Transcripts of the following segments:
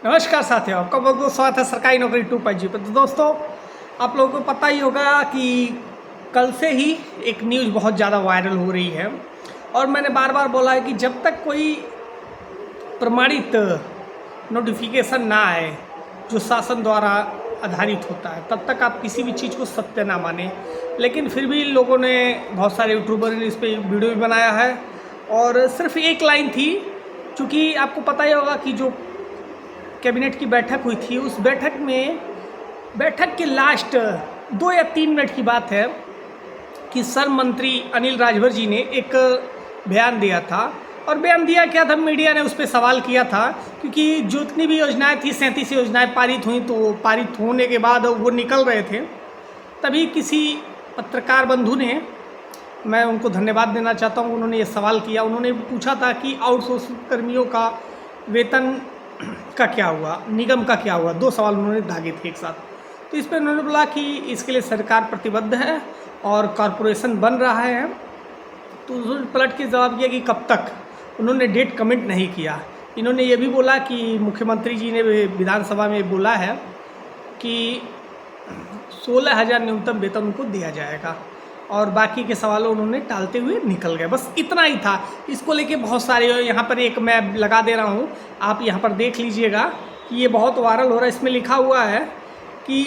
नमस्कार साथियों, आपका बहुत बहुत स्वागत है सरकारी नौकरी 2.0 पर। तो दोस्तों, आप लोगों को पता ही होगा कि कल से ही एक न्यूज़ बहुत ज़्यादा वायरल हो रही है और मैंने बार बार बोला है कि जब तक कोई प्रमाणित नोटिफिकेशन ना आए जो शासन द्वारा आधारित होता है, तब तक आप किसी भी चीज़ को सत्य ना माने। लेकिन फिर भी लोगों ने, बहुत सारे यूट्यूबर ने इस पर वीडियो भी बनाया है और सिर्फ एक लाइन थी, क्योंकि आपको पता ही होगा कि जो कैबिनेट की बैठक हुई थी, उस बैठक के लास्ट 2 या 3 मिनट की बात है कि श्रम मंत्री अनिल राजभर जी ने एक बयान दिया था। और बयान दिया क्या था, मीडिया ने उस पर सवाल किया था, क्योंकि जितनी भी योजनाएं थी, 37 योजनाएं पारित हुई, तो पारित होने के बाद वो निकल रहे थे, तभी किसी पत्रकार बंधु ने, मैं उनको धन्यवाद देना चाहता हूँ, उन्होंने ये सवाल किया। उन्होंने पूछा था कि आउटसोर्सिंग कर्मियों का वेतन का क्या हुआ, निगम का क्या हुआ। 2 सवाल उन्होंने दागे थे एक साथ। तो इस पर उन्होंने बोला कि इसके लिए सरकार प्रतिबद्ध है और कॉरपोरेशन बन रहा है। तो उन्होंने पलट के जवाब दिया कि कब तक, उन्होंने डेट कमिट नहीं किया। इन्होंने ये भी बोला कि मुख्यमंत्री जी ने विधानसभा में बोला है कि 16,000 न्यूनतम वेतन उनको दिया जाएगा, और बाकी के सवालों उन्होंने टालते हुए निकल गए। बस इतना ही था। इसको लेके बहुत सारे, यहाँ पर एक मैं लगा दे रहा हूँ, आप यहाँ पर देख लीजिएगा कि ये बहुत वायरल हो रहा है। इसमें लिखा हुआ है कि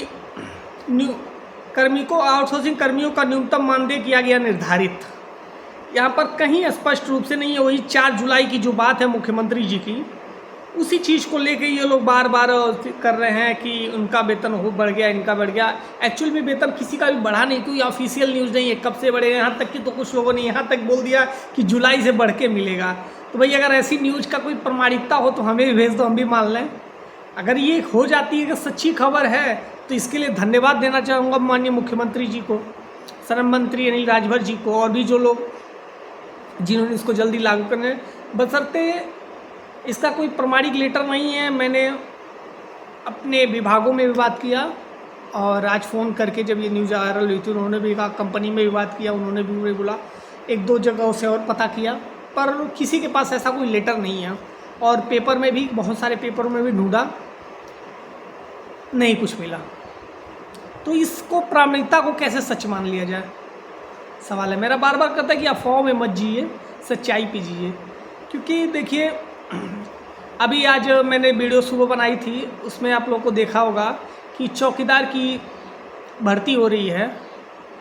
आउटसोर्सिंग कर्मियों का न्यूनतम मानदेय किया गया निर्धारित। यहाँ पर कहीं स्पष्ट रूप से नहीं है। वही 4 जुलाई की जो बात है मुख्यमंत्री जी की, उसी चीज़ को लेके ये लोग बार बार कर रहे हैं कि उनका वेतन हो बढ़ गया, इनका बढ़ गया। एक्चुअल में वेतन किसी का भी बढ़ा नहीं, क्योंकि ऑफिशियल न्यूज़ नहीं है कब से बढ़े। यहाँ तक कि तो कुछ लोगों ने यहाँ तक बोल दिया कि जुलाई से बढ़ के मिलेगा। तो भाई, अगर ऐसी न्यूज़ का कोई प्रमाणिकता हो तो हमें भी भेज दो, हम भी मान लें। अगर ये हो जाती है कि सच्ची खबर है, तो इसके लिए धन्यवाद देना चाहूँगा माननीय मुख्यमंत्री जी को, श्रम मंत्री अनिल राजभर जी को, और भी जो लोग जिन्होंने इसको जल्दी लागू करने, बशर्ते इसका कोई प्रमाणिक लेटर नहीं है। मैंने अपने विभागों में भी बात किया, और आज फ़ोन करके जब ये न्यूज़ वायरल हुई थी, उन्होंने भी कहा, कंपनी में भी बात किया, उन्होंने भी बोला, 1-2 जगहों से और पता किया, पर किसी के पास ऐसा कोई लेटर नहीं है। और पेपर में भी, बहुत सारे पेपरों में भी ढूंढा, नहीं कुछ मिला। तो इसको, प्रामाणिकता को कैसे सच मान लिया जाए, सवाल है। मेरा बार बार कहता है कि अफवाहों में मत जिए, सच्चाई पे जिए। क्योंकि देखिए, अभी आज मैंने वीडियो सुबह बनाई थी, उसमें आप लोगों को देखा होगा कि चौकीदार की भर्ती हो रही है,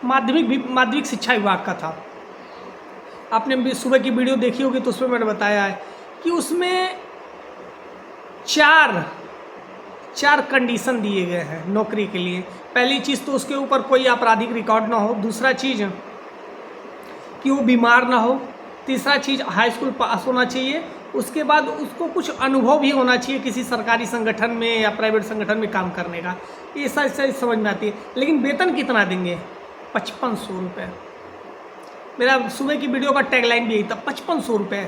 माध्यमिक शिक्षा विभाग का था। आपने भी सुबह की वीडियो देखी होगी, तो उसमें मैंने बताया है कि उसमें 4 कंडीशन दिए गए हैं नौकरी के लिए। पहली चीज़ तो उसके ऊपर कोई आपराधिक रिकॉर्ड ना हो। दूसरा चीज़ कि वो बीमार ना हो। तीसरा चीज़, हाई स्कूल पास होना चाहिए। उसके बाद उसको कुछ अनुभव भी होना चाहिए किसी सरकारी संगठन में या प्राइवेट संगठन में काम करने का। ये सारी समझ में आती है। लेकिन वेतन कितना देंगे? 5500 रुपये। मेरा सुबह की वीडियो का टैगलाइन भी यही था, 5500 रुपये।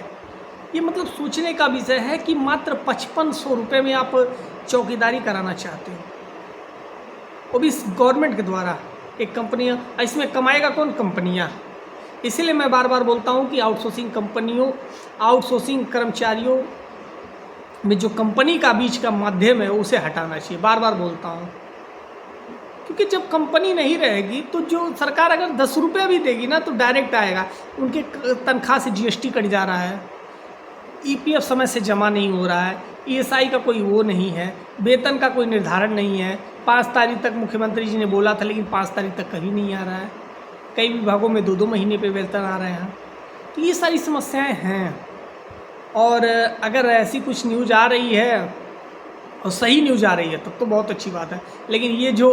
ये मतलब सोचने का विषय है कि मात्र 5500 रुपये में आप चौकीदारी कराना चाहते हो, वो भी गवर्नमेंट के द्वारा। एक कंपनियाँ, इसमें कमाएगा कौन? कंपनियाँ। इसीलिए मैं बार बार बोलता हूँ कि आउटसोर्सिंग कर्मचारियों में जो कंपनी का बीच का माध्यम है, उसे हटाना चाहिए। बार बार बोलता हूँ, क्योंकि जब कंपनी नहीं रहेगी तो जो सरकार अगर 10 रुपये भी देगी ना, तो डायरेक्ट आएगा। उनके तनख्वाह से GST कट जा रहा है, EPF समय से जमा नहीं हो रहा है, ESI का कोई वो नहीं है, वेतन का कोई निर्धारण नहीं है। 5 तारीख तक मुख्यमंत्री जी ने बोला था, लेकिन 5 तारीख तक कहीं नहीं आ रहा है। कई विभागों में 2-2 महीने पे वेतन आ रहे हैं। तो ये सारी समस्याएं हैं। और अगर ऐसी कुछ न्यूज़ आ रही है और सही न्यूज़ आ रही है, तब तो बहुत अच्छी बात है। लेकिन ये जो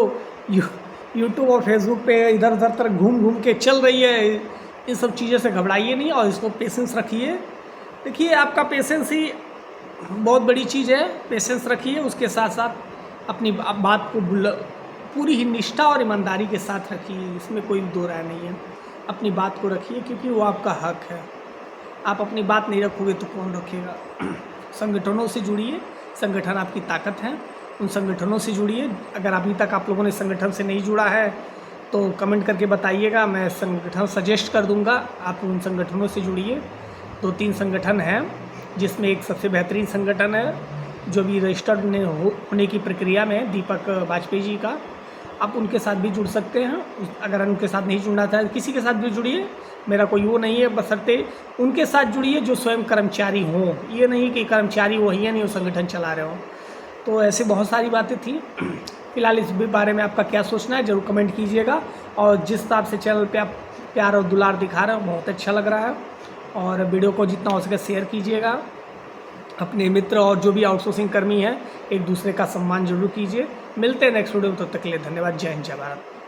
यूट्यूब और फेसबुक पे इधर उधर तरह घूम के चल रही है, इन सब चीज़ों से घबराइए नहीं, और इसको पेशेंस रखिए। देखिए, आपका पेशेंस ही बहुत बड़ी चीज़ है। पेशेंस रखिए, उसके साथ साथ अपनी बात को पूरी ही निष्ठा और ईमानदारी के साथ रखिए। इसमें कोई दो राय नहीं है। अपनी बात को रखिए, क्योंकि वो आपका हक है। आप अपनी बात नहीं रखोगे तो कौन रखेगा? संगठनों से जुड़िए, संगठन आपकी ताकत है, उन संगठनों से जुड़िए। अगर अभी तक आप लोगों ने संगठन से नहीं जुड़ा है, तो कमेंट करके बताइएगा, मैं संगठन सजेस्ट कर दूंगा। आप उन संगठनों से जुड़िए। 2-3 संगठन हैं, जिसमें एक सबसे बेहतरीन संगठन है जो भी रजिस्टर्ड होने की प्रक्रिया में है दीपक वाजपेयी जी का, आप उनके साथ भी जुड़ सकते हैं। अगर उनके साथ नहीं जुड़ना था किसी के साथ भी जुड़िए, मेरा कोई वो नहीं है, बशर्ते उनके साथ जुड़िए जो स्वयं कर्मचारी हों। ये नहीं कि कर्मचारी वो ही नहीं वो संगठन चला रहे हो। तो ऐसे बहुत सारी बातें थी। फिलहाल इस बारे में आपका क्या सोचना है ज़रूर कमेंट कीजिएगा। और जिस हिसाब से चैनल पे आप प्यार और दुलार दिखा रहे हो बहुत अच्छा लग रहा है। और वीडियो को जितना हो सके शेयर कीजिएगा। अपने मित्र और जो भी आउटसोर्सिंग कर्मी हैं एक दूसरे का सम्मान जरूर कीजिए। मिलते हैं नेक्स्ट वीडियो में, तब तक के लिए धन्यवाद। जय हिंद, जय भारत।